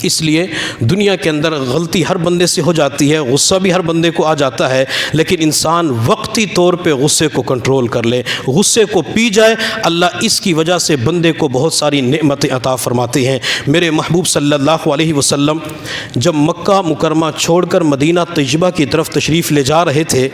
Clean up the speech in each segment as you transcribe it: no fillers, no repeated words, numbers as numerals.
اس لیے دنیا کے اندر غلطی ہر بندے سے ہو جاتی ہے، غصہ بھی ہر بندے کو آ جاتا ہے، لیکن انسان وقتی طور پہ غصے کو کنٹرول کر لے، غصے کو پی جائے، اللہ اس کی وجہ سے بندے کو بہت ساری نعمتیں عطا فرماتے ہیں۔ میرے محبوب صلی اللہ علیہ وسلم جب مکہ مکرمہ چھوڑ کر مدینہ طیبہ کی طرف تشریف لے جا رہے تھے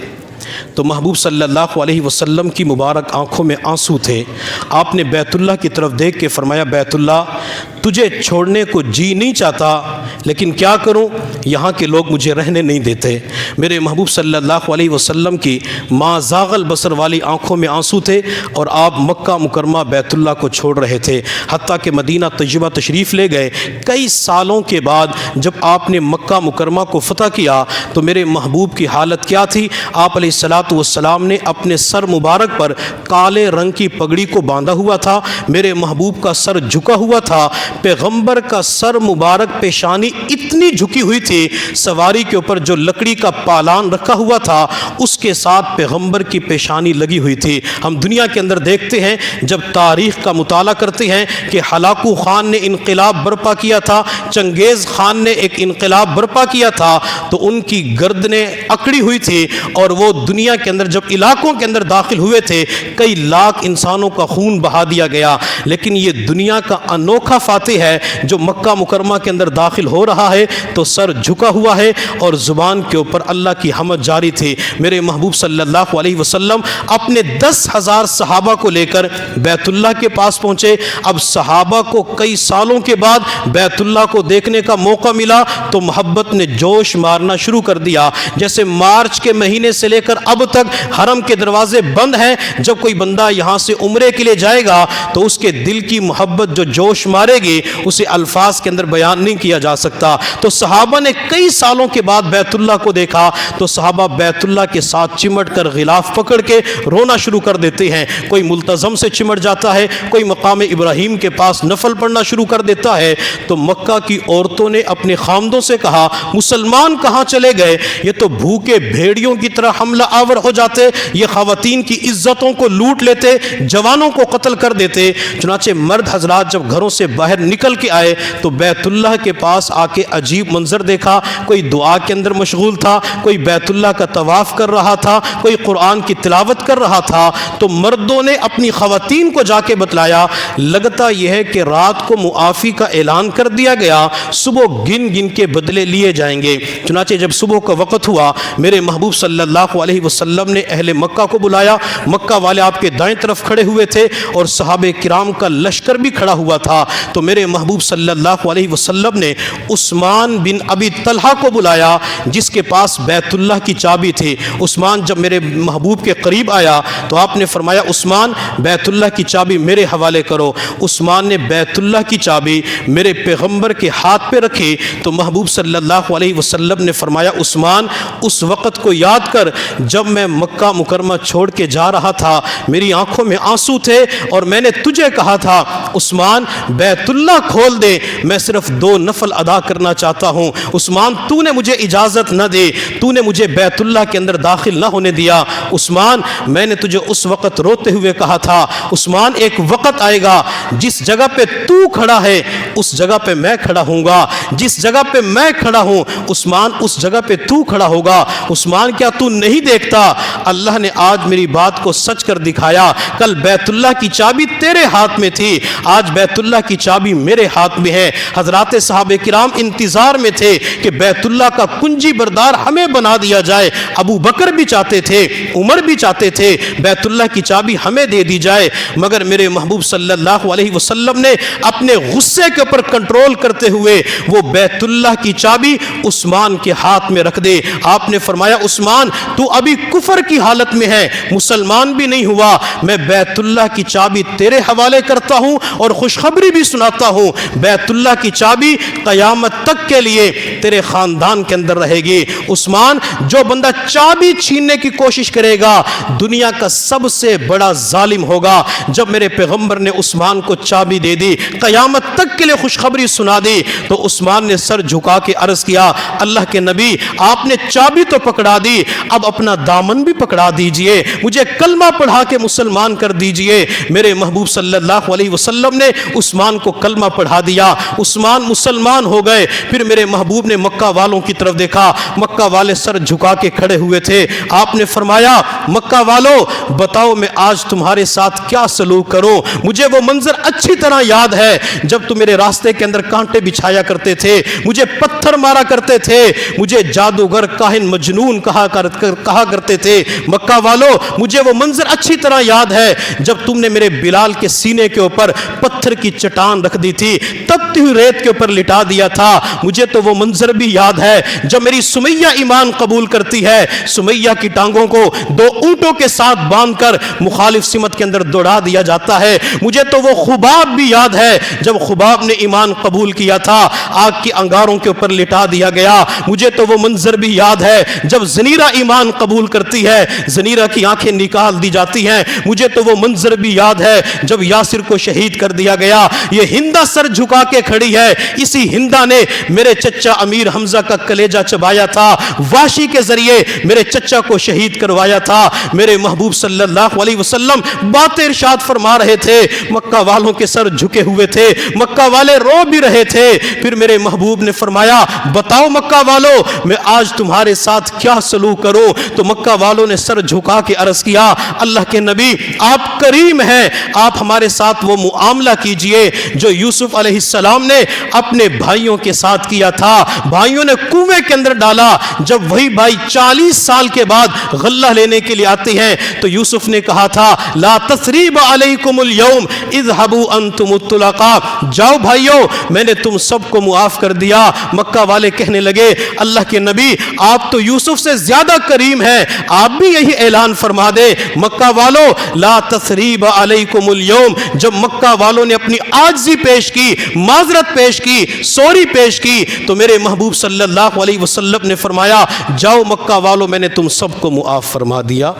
تو محبوب صلی اللہ علیہ وسلم کی مبارک آنکھوں میں آنسو تھے۔ آپ نے بیت اللہ کی طرف دیکھ کے فرمایا، بیت اللہ تجھے چھوڑنے کو جی نہیں چاہتا، لیکن کیا کروں، یہاں کے لوگ مجھے رہنے نہیں دیتے۔ میرے محبوب صلی اللہ علیہ وسلم کی ما زاغ البصر والی آنکھوں میں آنسو تھے، اور آپ مکہ مکرمہ بیت اللہ کو چھوڑ رہے تھے، حتیٰ کہ مدینہ طیبہ تشریف لے گئے۔ کئی سالوں کے بعد جب آپ نے مکہ مکرمہ کو فتح کیا تو میرے محبوب کی حالت کیا تھی؟ آپ علیہ الصلوۃ والسلام نے اپنے سر مبارک پر کالے رنگ کی پگڑی کو باندھا ہوا تھا، میرے محبوب کا سر جھکا ہوا تھا، پیغمبر کا سر مبارک پیشانی اتنی جھکی ہوئی تھی، سواری کے اوپر جو لکڑی کا پالان رکھا ہوا تھا اس کے ساتھ پیغمبر کی پیشانی لگی ہوئی تھی۔ ہم دنیا کے اندر دیکھتے ہیں، جب تاریخ کا مطالعہ کرتے ہیں کہ ہلاکو خان نے انقلاب برپا کیا تھا، چنگیز خان نے ایک انقلاب برپا کیا تھا، تو ان کی گردنیں اکڑی ہوئی تھی، اور وہ دنیا کے اندر جب علاقوں کے اندر داخل ہوئے تھے کئی لاکھ انسانوں کا خون بہا دیا گیا، لیکن یہ دنیا کا انوکھا فاتح ہے جو مکہ مکرمہ کے اندر داخل ہو رہا ہے تو سر جھکا ہوا ہے اور زبان کے اوپر اللہ کی حمد جاری تھی۔ میرے محبوب صلی اللہ علیہ وسلم اپنے 10,000 صحابہ کو لے کر بیت اللہ کے پاس پہنچے۔ اب صحابہ کو کئی سالوں کے بعد بیت اللہ کو دیکھنے کا موقع ملا تو محبت نے جوش مارنا شروع کر دیا، جیسے مارچ کے مہینے سے لے کر اب تک حرم کے دروازے بند ہیں، جب کوئی بندہ یہاں سے عمرے کے لیے جائے گا تو اس کے دل کی محبت جو جوش مارے گی اسے الفاظ کے اندر بیان نہیں کیا جا سکتا۔ تو صحابہ نے کئی سالوں کے بعد بیت اللہ کو دیکھا تو صحابہ بیت اللہ کے ساتھ چمٹ کر غلاف پکڑ کے رونا شروع کر دیتے ہیں، کوئی ملتزم سے چمٹ جاتا ہے، کوئی مقام ابراہیم کے پاس نفل پڑھنا شروع کر دیتا ہے۔ تو مکہ کی عورتوں نے اپنے خامدوں سے کہا، مسلمان کہاں چلے گئے؟ یہ تو بھوکے بھیڑیوں کی طرح حملہ آور ہو جاتے، یہ خواتین کی عزتوں کو لوٹ لیتے، جوانوں کو قتل کر دیتے۔ چنانچہ مرد حضرات جب گھروں سے باہر نکل کے آئے تو بیت اللہ کے پاس آ کے عجیب منظر دیکھا، کوئی دعا کے اندر مشغول تھا، کوئی بیت اللہ کا طواف کر رہا تھا، کوئی قرآن کی تلاوت کر رہا تھا۔ تو مردوں نے اپنی خواتین کو جا کے بتلایا، لگتا یہ ہے کہ رات کو معافی کا اعلان کر دیا گیا، صبح گن گن کے بدلے لیے جائیں گے۔ چنانچہ جب صبح کا وقت ہوا میرے محبوب صلی اللہ علیہ وسلم نے اہل مکہ کو بلایا، مکہ والے آپ کے دائیں طرف کھڑے ہوئے تھے اور صحابہ کرام کا لشکر بھی کھڑا ہوا تھا۔ تو میرے محبوب صلی اللہ علیہ وسلم نے عثمان بن ابی طلحہ کو بلایا جس کے پاس بیت اللہ کی چابی تھی۔ عثمان جب میرے محبوب کے قریب آیا تو آپ نے فرمایا، عثمان بیت اللہ کی چابی میرے حوالے کرو۔ عثمان نے بیت اللہ کی چابی میرے پیغمبر کے ہاتھ پہ رکھی تو محبوب صلی اللہ علیہ وسلم نے فرمایا، عثمان اس وقت کو یاد کر جب میں مکہ مکرمہ چھوڑ کے جا رہا تھا، میری آنکھوں میں آنسو تھے اور میں نے تجھے کہا تھا عثمان بیت اللہ کھول دے، میں صرف 2 نفل ادا کرنا چاہتا ہوں۔ عثمان تو نے مجھے اجازت نہ دے، تو نے مجھے بیت اللہ کے اندر داخل نہ ہونے دیا۔ عثمان میں نے تجھے اس وقت روتے ہوئے کہا تھا، عثمان ایک وقت آئے گا جس جگہ پہ تو کھڑا ہے اس جگہ پہ میں کھڑا ہوں گا، جس جگہ پہ میں کھڑا ہوں عثمان اس جگہ پہ تو کھڑا ہوگا۔ عثمان کیا تو نہیں دیکھتا اللہ نے آج میری بات کو سچ کر دکھایا، کل بیت اللہ کی چابی تیرے ہاتھ میں تھی، آج بیت اللہ کی چابی میرے ہاتھ میں ہے۔ حضرات صحابہ کرام انتظار میں تھے کہ بیت اللہ کا کنجی بردار ہمیں بنا دیا جائے، ابو بکر بھی چاہتے تھے، عمر بھی چاہتے تھے بیت اللہ کی چابی ہمیں دے دی جائے، مگر میرے محبوب صلی اللہ علیہ وسلم نے اپنے غصے کے اوپر کنٹرول کرتے ہوئے وہ بیت اللہ کی چابی عثمان کے ہاتھ میں رکھ دے۔ آپ نے فرمایا، عثمان تو ابھی کفر کی حالت میں ہے، مسلمان بھی نہیں ہوا، میں بیت اللہ کی چابی تیرے حوالے کرتا ہوں اور خوشخبری بھی سناتا ہوں، بیت اللہ کی چابی قیامت تک کے لیے تیرے خاندان کے اندر رہے گی۔ عثمان جو بندہ چابی چھیننے کی کوشش کرے گا دنیا کا سب سے بڑا ظالم ہوگا۔ جب میرے پیغمبر نے عثمان کو چابی دے دی، قیامت تک کے لیے خوشخبری سنا دی، تو عثمان نے سر جھکا کے عرض کیا، اللہ کے نبی آپ نے چابی تو پکڑا دی، اب اپنا دامن بھی پکڑا دیجئے، مجھے کلمہ پڑھا کے مسلمان کر دیجئے۔ میرے محبوب صلی اللہ علیہ وسلم نے عثمان کو کلمہ پڑھا دیا، عثمان مسلمان ہو گئے۔ پھر میرے محبوب نے مکہ والوں کی طرف دیکھا، مکہ والے سر جھکا کے کھڑے ہوئے تھے۔ آپ نے فرمایا مکہ والو بتاؤ میں آج تمہارے ساتھ کیا سلوک کروں؟ مجھے وہ منظر اچھی طرح یاد ہے جب تم میرے راستے کے اندر کانٹے بچھایا کرتے تھے، مجھے پتھر مارا کرتے تھے، مجھے جادوگر کاہن مجنون کہا کرتے تھے۔ مکہ والو مجھے وہ منظر اچھی طرح یاد ہے جب تم نے میرے بلال کے سینے کے اوپر پتھر کی چٹان رکھ دی تھی، تپتی ہوئی ریت کے اوپر لٹا دیا تھا۔ مجھے تو وہ منظر بھی یاد ہے جب میری سمیہ ایمان قبول کرتی ہے، سمیہ کی ٹانگوں کو 2 اونٹوں کے ساتھ باندھ کر مخالف سمت کے اندر دوڑا دیا جاتا ہے۔ مجھے تو وہ خباب بھی یاد ہے جب خباب نے ایمان قبول کیا تھا، آگ کی انگاروں کے اوپر لٹا دیا گیا۔ مجھے تو وہ منظر بھی یاد ہے جب زنیرہ ایمان قبول کرتی ہے، زنیرہ کی آنکھیں نکال دی جاتی ہیں۔ مجھے تو وہ منظر بھی یاد ہے جب یاسر کو شہید کر دیا گیا۔ یہ ہندہ سر جھکا کے کھڑی ہے، اسی ہندہ نے میرے چچا امیر حمزہ کا کلیجہ چبایا تھا، واشی کے ذریعے میرے چچا کو شہید کروایا تھا۔ میرے محبوب صلی اللہ علیہ وسلم باتیں ارشاد فرما رہے تھے، مکہ والوں کے سر جھکے ہوئے تھے، مکہ والے رو بھی رہے تھے۔ پھر میرے محبوب نے فرمایا بتاؤ مکہ والو میں آج تمہارے ساتھ کیا سلوک کروں؟ تو مکہ والوں نے سر جھکا کے عرض کیا اللہ کے نبی آپ کریم ہیں، آپ ہمارے ساتھ وہ معاملہ کیجئے جو یوسف علیہ السلام نے اپنے بھائیوں کے ساتھ کیا تھا۔ بھائیوں نے کنویں کے اندر ڈالا، جب وہی بھائی 40 سال کے بعد غلہ لینے کے لیے آتے ہیں تو یوسف نے کہا تھا لا تثریب علیکم اليوم اذهبوا انتم الطلقاء، جاؤ بھائیو میں نے تم سب کو معاف کر دیا۔ مکہ والے کہنے لگے اللہ کے نبی آپ تو یوسف سے زیادہ کریم ہیں، آپ بھی یہی اعلان فرما دے مکہ والو لا تثریب علیکم اليوم۔ جب مکہ والوں نے اپنی عاجزی پیش کی، معذرت پیش کی، سوری پیش کی، تو میرے محبوب صلی اللہ علیہ وسلم نے فرمایا جاؤ مکہ والو میں نے تم سب کو معاف فرما دیا۔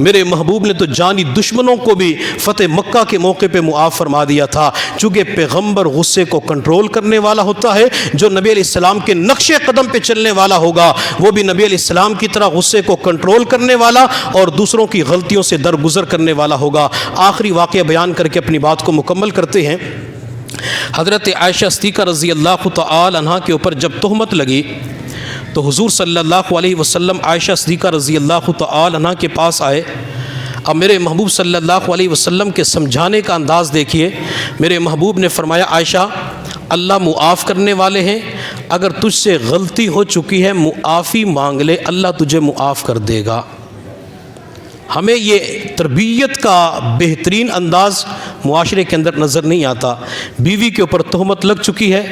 میرے محبوب نے تو جانی دشمنوں کو بھی فتح مکہ کے موقع پہ معاف فرما دیا تھا۔ چونکہ پیغمبر غصے کو کنٹرول کرنے والا ہوتا ہے، جو نبی علیہ السلام کے نقش قدم پہ چلنے والا ہوگا وہ بھی نبی علیہ السلام کی طرح غصے کو کنٹرول کرنے والا اور دوسروں کی غلطیوں سے درگزر کرنے والا ہوگا۔ آخری واقعہ بیان کر کے اپنی بات کو مکمل کرتے ہیں۔ حضرت عائشہ صدیقہ رضی اللہ تعالی عنہا کے اوپر جب تہمت لگی تو حضور صلی اللہ علیہ وسلم عائشہ صدیقہ رضی اللہ تعالی عنہا کے پاس آئے۔ اب میرے محبوب صلی اللہ علیہ وسلم کے سمجھانے کا انداز دیکھیے۔ میرے محبوب نے فرمایا عائشہ اللہ معاف کرنے والے ہیں، اگر تجھ سے غلطی ہو چکی ہے معافی مانگ لے، اللہ تجھے معاف کر دے گا۔ ہمیں یہ تربیت کا بہترین انداز معاشرے کے اندر نظر نہیں آتا۔ بیوی کے اوپر تہمت لگ چکی ہے،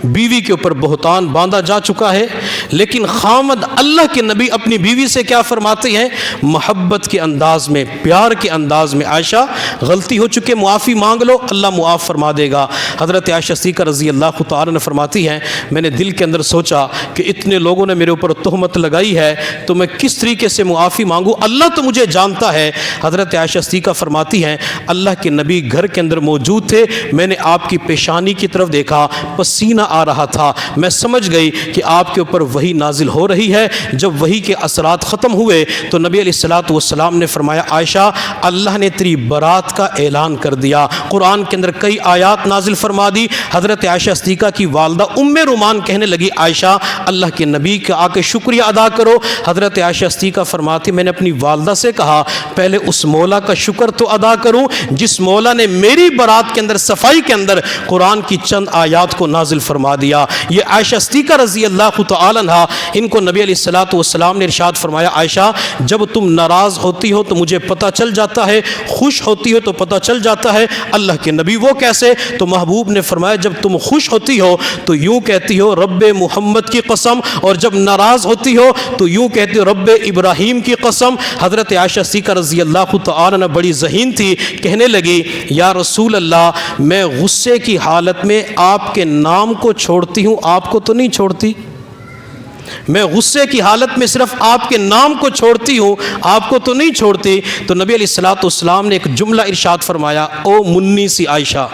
بیوی کے اوپر بہتان باندھا جا چکا ہے، لیکن خامد اللہ کے نبی اپنی بیوی سے کیا فرماتے ہیں؟ محبت کے انداز میں، پیار کے انداز میں عائشہ غلطی ہو چکے معافی مانگ لو، اللہ معاف فرما دے گا۔ حضرت عائشہ صدیقہ رضی اللہ تعالی عنہ فرماتی ہیں میں نے دل کے اندر سوچا کہ اتنے لوگوں نے میرے اوپر تہمت لگائی ہے تو میں کس طریقے سے معافی مانگوں، اللہ تو مجھے جانتا ہے۔ حضرت عائشہ صدیقہ فرماتی ہیں اللہ کے نبی گھر کے اندر موجود تھے، میں نے آپ کی پیشانی کی طرف دیکھا، پسینہ آ رہا تھا، میں سمجھ گئی کہ آپ کے اوپر وحی نازل ہو رہی ہے۔ جب وحی کے اثرات ختم ہوئے تو نبی علیہ الصلوۃ والسلام نے فرمایا عائشہ اللہ نے تیری برات کا اعلان کر دیا۔ قرآن کے اندر کئی آیات نازل فرما دی۔ حضرت عائشہ صدیقہ کی والدہ ام رومان کہنے لگی عائشہ اللہ کے نبی کا آ کے شکریہ ادا کرو۔ حضرت عائشہ صدیقہ فرماتی میں نے اپنی والدہ سے کہا پہلے اس مولا کا شکر تو ادا کروں جس مولا نے میری برات کے اندر صفائی کے اندر قرآن کی چند آیات کو نازل فرما دیا۔ یہ عائشہ صدیقہ رضی اللہ تعالی عنہا، ان کو نبی علیہ الصلوۃ والسلام نے ارشاد فرمایا عائشہ جب تم ناراض ہوتی ہو تو مجھے پتہ چل جاتا ہے، خوش ہوتی ہو تو پتہ چل جاتا ہے۔ اللہ کے نبی وہ کیسے؟ تو محبوب نے فرمایا جب تم خوش ہوتی ہو تو یوں کہتی ہو رب محمد کی قسم، اور جب ناراض ہوتی ہو تو یوں کہتی ہو رب ابراہیم کی قسم۔ حضرت عائشہ صدیقہ رضی اللہ تعالی عنہ بڑی ذہین تھی، کہنے لگی یا رسول اللہ میں غصے کی حالت میں آپ کے نام کو چھوڑتی ہوں، آپ کو تو نہیں چھوڑتی، میں غصے کی حالت میں صرف آپ کے نام کو چھوڑتی ہوں، آپ کو تو نہیں چھوڑتی۔ تو نبی علیہ الصلوۃ والسلام نے ایک جملہ ارشاد فرمایا او منی سی عائشہ،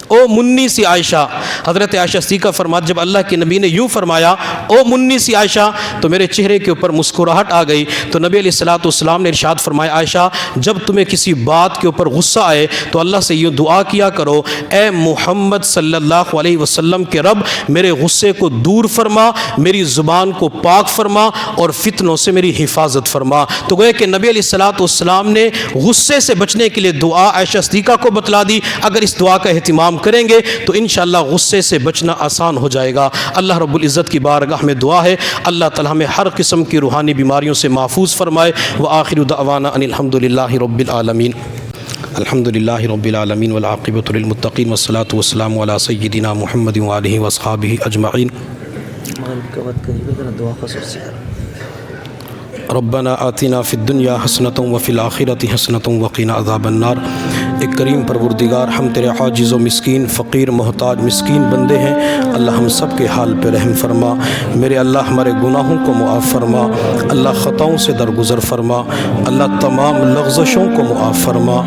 او منی سی عائشہ. حضرت عائشہ صدیقہ فرماتی جب اللہ کے نبی نے یوں فرمایا او منی سی عائشہ تو میرے چہرے کے اوپر مسکراہٹ آ گئی. تو نبی علیہ الصلوۃ والسلام نے ارشاد فرمایا عائشہ جب تمہیں کسی بات کے اوپر غصہ آئے تو اللہ سے یوں دعا کیا کرو اے محمد صلی اللہ علیہ وسلم کے رب میرے غصے کو دور فرما, میری زبان کو پاک فرما اور فتنوں سے میری حفاظت فرما. تو گویا کہ نبی علیہ الصلوۃ والسلام نے غصے سے بچنے کے لیے دعا عائشہ صدیقہ کو بتلا دی. اگر اس دعا کا اہتمام کریں گے تو انشاءاللہ غصے سے بچنا آسان ہو جائے گا. اللہ رب العزت کی بارگاہ میں دعا ہے اللہ تعالی ہمیں ہر قسم کی روحانی بیماریوں سے محفوظ فرمائے. وآخر دعوانا ان الحمد للہ رب العالمین. الحمد للہ رب العالمین والعاقبۃ للمتقین والصلاۃ والسلام علی سیدنا محمد وآلہ واصحابہ اجمعین. ربنا آتنا فی الدنیا حسنۃ وفی الآخرۃ حسنۃ وقنا عذاب النار. ایک کریم پروردگار ہم تیرے عاجز و مسکین فقیر محتاج مسکین بندے ہیں. اللہ ہم سب کے حال پہ رحم فرما. میرے اللہ ہمارے گناہوں کو معاف فرما. اللہ خطاؤں سے درگزر فرما. اللہ تمام لغزشوں کو معاف فرما.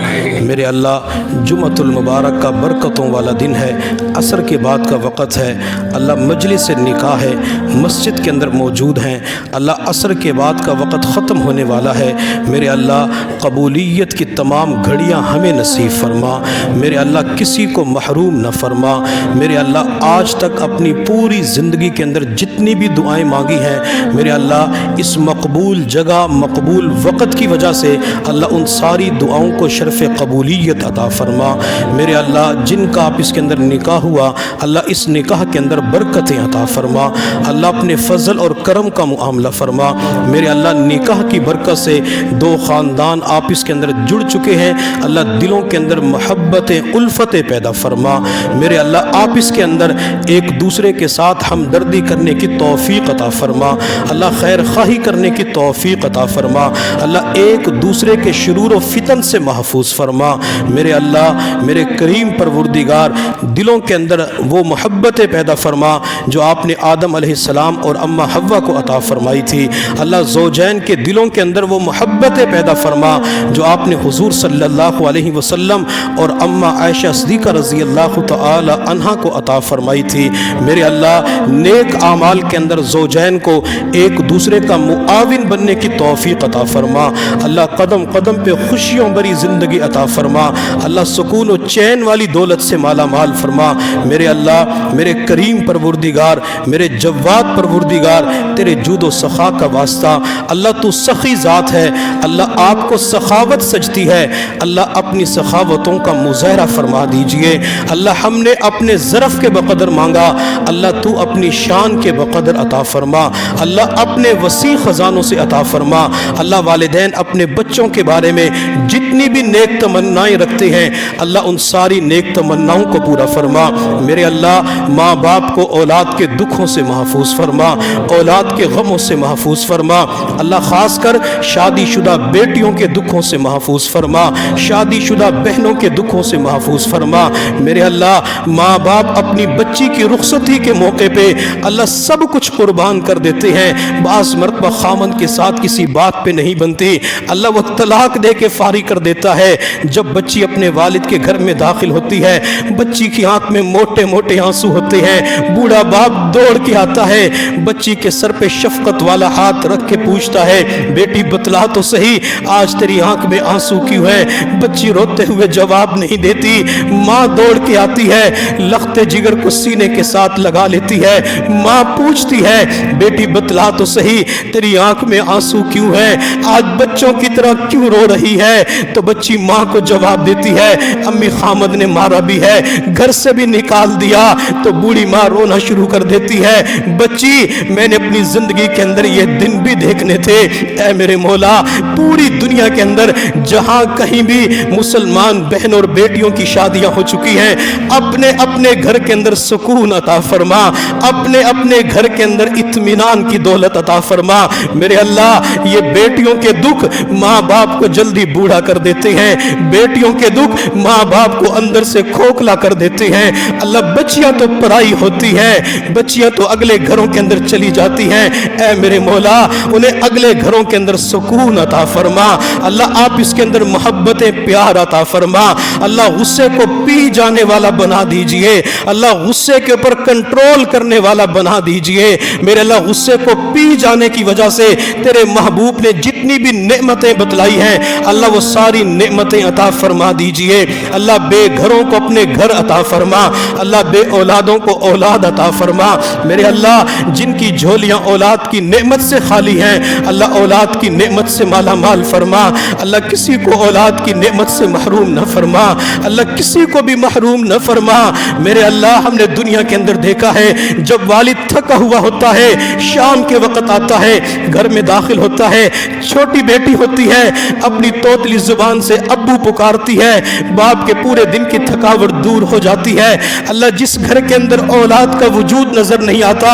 میرے اللہ جمعۃ المبارک کا برکتوں والا دن ہے, عصر کے بعد کا وقت ہے. اللہ مجلس نکاح ہے, مسجد کے اندر موجود ہیں. اللہ عصر کے بعد کا وقت ختم ہونے والا ہے. میرے اللہ قبولیت کی تمام گھڑیاں ہمیں نصیب فرما. میرے اللہ کسی کو محروم نہ فرما. میرے اللہ آج تک اپنی پوری زندگی کے اندر جتنی بھی دعائیں مانگی ہیں میرے اللہ اس مقبول جگہ مقبول وقت کی وجہ سے اللہ ان ساری دعاؤں کو شرف قبولیت عطا فرما. میرے اللہ جن کا آپ اس کے اندر نکاح ہوا اللہ اس نکاح کے اندر برکتیں عطا فرما. اللہ اپنے فضل اور کرم کا معاملہ فرما. میرے اللہ نکاح کی برکت سے دو خاندان آپس کے اندر جڑ چکے ہیں. اللہ دلوں کے اندر محبتیں الفتیں پیدا فرما. میرے اللہ آپس کے اندر ایک دوسرے کے ساتھ ہمدردی کرنے کی توفیق عطا فرما. اللہ خیر خواہی کرنے کی توفیق عطا فرما. اللہ ایک دوسرے کے شرور و فتن سے محفوظ فرما. میرے اللہ میرے کریم پروردگار دلوں کے اندر وہ محبتیں پیدا فرما جو آپ نے آدم علیہ السلام اور اما حوا کو عطا فرمائی تھی. اللہ زوجین کے دلوں کے اندر وہ محبتیں پیدا فرما جو آپ نے حضور صلی اللہ علیہ وسلم اور اما عائشہ صدیقہ رضی اللہ تعالی عنہا کو عطا فرمائی تھی. میرے اللہ نیک اعمال کے اندر زوجین کو ایک دوسرے کا معاون بننے کی توفیق عطا فرما. اللہ قدم قدم پہ خوشیوں بری زندگی عطا فرما. اللہ سکون و چین والی دولت سے مالا مال فرما. میرے اللہ میرے کریم پروردگار میرے جواد پروردگار تیرے جود و سخا کا واسطہ اللہ تو سخی ذات ہے. اللہ آپ کو سخاوت سجتی ہے. اللہ اپنی سخاوتوں کا مظاہرہ فرما دیجئے. اللہ ہم نے اپنے ظرف کے بقدر مانگا اللہ تو اپنی شان کے بقدر عطا فرما. اللہ اپنے وسیع خزانوں سے عطا فرما. اللہ والدین اپنے بچوں کے بارے میں جتنی بھی نیک تمنائیں رکھتے ہیں اللہ ان ساری نیک تمناؤں کو پورا فرما. میرے اللہ ماں باپ کو اولاد کے دکھوں سے محفوظ فرما, اولاد کے غموں سے محفوظ فرما. اللہ خاص کر شادی شدہ بیٹیوں کے دکھوں سے محفوظ فرما, شادی شدہ بہنوں کے دکھوں سے محفوظ فرما. میرے اللہ ماں باپ اپنی بچی کی رخصتی کے موقع پہ اللہ سب کچھ قربان کر دیتے ہیں. بعض مرتبہ خامن کے ساتھ کسی بات پہ نہیں بنتی اللہ وہ طلاق دے کے فارغ کر دیتا ہے. جب بچی اپنے والد کے گھر میں داخل ہوتی ہے بچی کی آنکھ میں موٹے موٹے آنسو ہوتے ہیں. بوڑھا باپ دوڑ کے آتا ہے بچی کے سر پہ شفقت والا ہاتھ رکھ کے پوچھتا ہے بیٹی بتلا تو صحیح آج تیری آنکھ میں آنسو کیوں ہے. بچی روتے ہوئے جواب نہیں دیتی. ماں دوڑ کے آتی ہے لختے جگر کو سینے کے ساتھ لگا لیتی ہے. ماں پوچھتی ہے بیٹی بتلا تو صحیح تیری آنکھ میں آنسو کیوں ہے, آج بچوں کی طرح کیوں رو رہی ہے. تو بچی ماں کو جواب دیتی ہے امی خامد نے مارا بھی ہے گھر سے بھی نکال دیا. تو بوڑھی ماں رونا شروع کر دیتی ہے بچی میں نے اپنی زندگی کے اندر یہ دن بھی دیکھنے تھے. اے میرے مولا پوری دنیا کے اندر جہاں کہیں بھی مسلمان بہن اور بیٹیوں کی شادیاں ہو چکی ہیں اپنے اپنے گھر کے اندر سکون عطا فرما, اپنے اپنے گھر کے اندر اطمینان کی دولت عطا فرما. میرے اللہ یہ بیٹیوں کے دکھ ماں باپ کو جلدی بوڑھا کر دیتے ہیں, بیٹیوں کے دکھ ماں باپ کو اندر سے کھوکھلا کر دیتے ہیں. اللہ بچیاں تو پرائی ہوتی ہیں, بچیاں تو اگلے گھروں کے اندر چلی جاتی ہیں. اے میرے مولا انہیں اگلے گھروں کے اندر سکون عطا فرما. اللہ آپ اس کے اندر محبت پیار عطا عطا فرما. اللہ غصے کو پی جانے والا بنا دیجئے. اللہ غصے کے اوپر کنٹرول کرنے والا بنا دیجئے. میرے اللہ غصے کو پی جانے کی وجہ سے تیرے محبوب نے جتنی بھی نعمتیں بتلائی ہیں اللہ وہ ساری نعمتیں عطا فرما دیجئے. اللہ بے گھروں کو اپنے گھر عطا فرما. اللہ بے اولادوں کو اولاد عطا فرما. میرے اللہ جن کی جھولیاں اولاد کی نعمت سے خالی ہیں اللہ اولاد کی نعمت سے مالا مال فرما. اللہ کسی کو اولاد کی نعمت سے محروم نہ فرما. اللہ کسی کو بھی محروم نہ فرما. میرے اللہ ہم نے دنیا کے اندر دیکھا ہے جب والد تھکا ہوا ہوتا ہے شام کے وقت آتا ہے گھر میں داخل ہوتا ہے چھوٹی بیٹی ہوتی ہے اپنی توتلی زبان سے ابو پکارتی ہے باپ کے پورے دن کی تھکاوٹ دور ہو جاتی ہے. اللہ جس گھر کے اندر اولاد کا وجود نظر نہیں آتا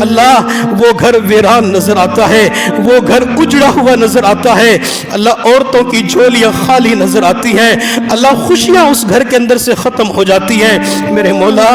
اللہ وہ گھر ویران نظر آتا ہے وہ گھر اجڑا ہوا نظر آتا ہے. اللہ عورتوں کی جھولیاں خالی نظر آتی ہیں. اللہ خوشیاں اس گھر کے اندر سے ختم ہو جاتی ہیں. میرے مولا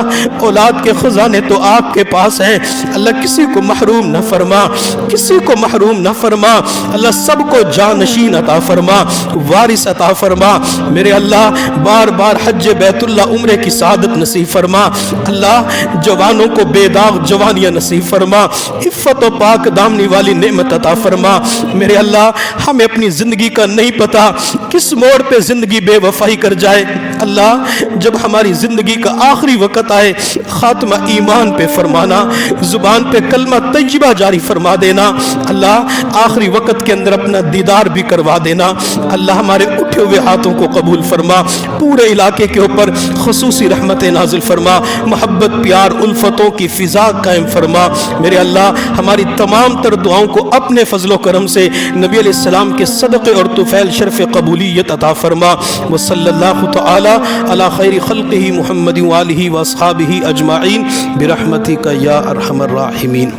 اولاد کے خزانے تو آپ کے پاس ہیں. اللہ کسی کو محروم نہ فرما کسی کو محروم نہ فرما. اللہ سب کو جانشین عطا فرما وارث عطا فرما. میرے اللہ بار بار حج بیت اللہ عمرے کی سعادت نصیب فرما. اللہ جوانوں کو بے داغ جوانیاں نصیب فرما. عفت و پاک دامنی والی نعمت عطا فرما. میرے اللہ ہمیں اپنی زندگی کا نہیں پتا کس موڑ پہ زندگی بے وفائی کر جائے. اللہ جب ہماری زندگی کا آخری وقت آئے خاتمہ ایمان پہ فرمانا زبان پہ کلمہ طیبہ جاری فرما دینا. اللہ آخری وقت کے اندر اپنا دیدار بھی کروا دینا. اللہ ہمارے اٹھے ہوئے ہاتھوں کو قبول فرما. پورے علاقے کے اوپر خصوصی رحمت نازل فرما. محبت پیار الفتوں کی فضا قائم فرما. میرے اللہ ہماری تمام تر دعاؤں کو اپنے فضل و کرم سے نبی علیہ السلام کے صدقے اور طفیل شرف قبولیت عطا فرما. وصلی اللہ تعالی علی خیر خلقہ محمد وآلہ واصحابہ اجمعین برحمتک یا ارحم الراحمین.